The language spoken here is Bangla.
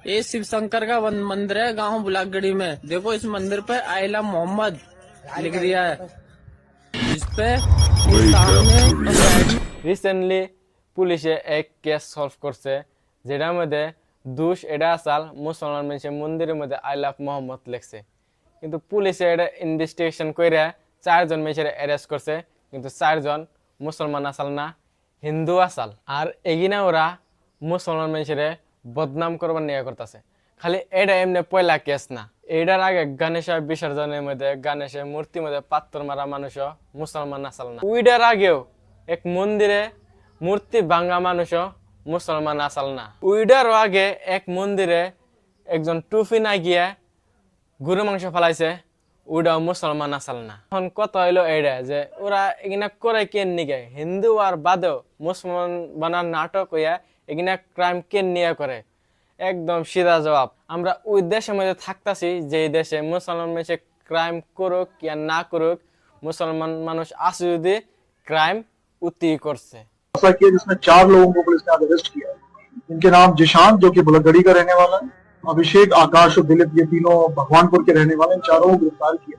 ये शिव शंकर का मंदिर है गांव बुलागड़ी में। देखो इस मंदिर पे आइला मोहम्मद लिख दिया है, जिसपे सामने রিসেন্টলি পুলিশে এক কেস সলভ করছে, যেটার মধ্যে দোষ এটা আসাল মুসলমান মানুষের মন্দিরের মধ্যে আই লাভ মোহাম্মদ লেখছে। কিন্তু পুলিশে এটা ইনভেস্টিগেশন করে 4 জন মানুষের অ্যারেস্ট করছে, কিন্তু 4 জন মুসলমান আসাল না, হিন্দু আসাল। আর এগিনা ওরা মুসলমান মানুষের বদনাম করবার নিয়ে করতেছে। খালি এটা এমনি পয়লা কেস না, এটার আগে গণেশের বিসর্জনের মধ্যে গণেশের মূর্তির মধ্যে পাত্তর মারা মানুষও মুসলমান আসাল না। ওইটার আগেও এক মন্দিরে মূর্তি ভাঙা মানুষও মুসলমান আসাল না। ওইটারও আগে এক মন্দিরে একজন টুপি না গিয়ে গরু মাংস ফেলাইছে, ওইটাও মুসলমান আসাল না। এখন কথা হইলো এইটা যে ওরা এখানে করে কেন নিগে হিন্দু আর বাদেও মুসলমান বানার নাটক হইয়া এখানে ক্রাইম কেন নিয়ে করে। একদম সিধা জবাব, আমরা ওই দেশের মধ্যে থাকতাছি যে দেশে মুসলমান মানুষে ক্রাইম করুক या না করুক, মুসলমান মানুষ আছে যদি क्राइम उती करसे। ऐसा किया जिसमें 4 लोगों को पुलिस ने अरेस्ट किया। इनके नाम जिशान जो कि बुलगड़ी का रहने वाला है, अभिषेक, आकाश और दिलीप, ये तीनों भगवानपुर के रहने वाले हैं। चारों को गिरफ्तार किया।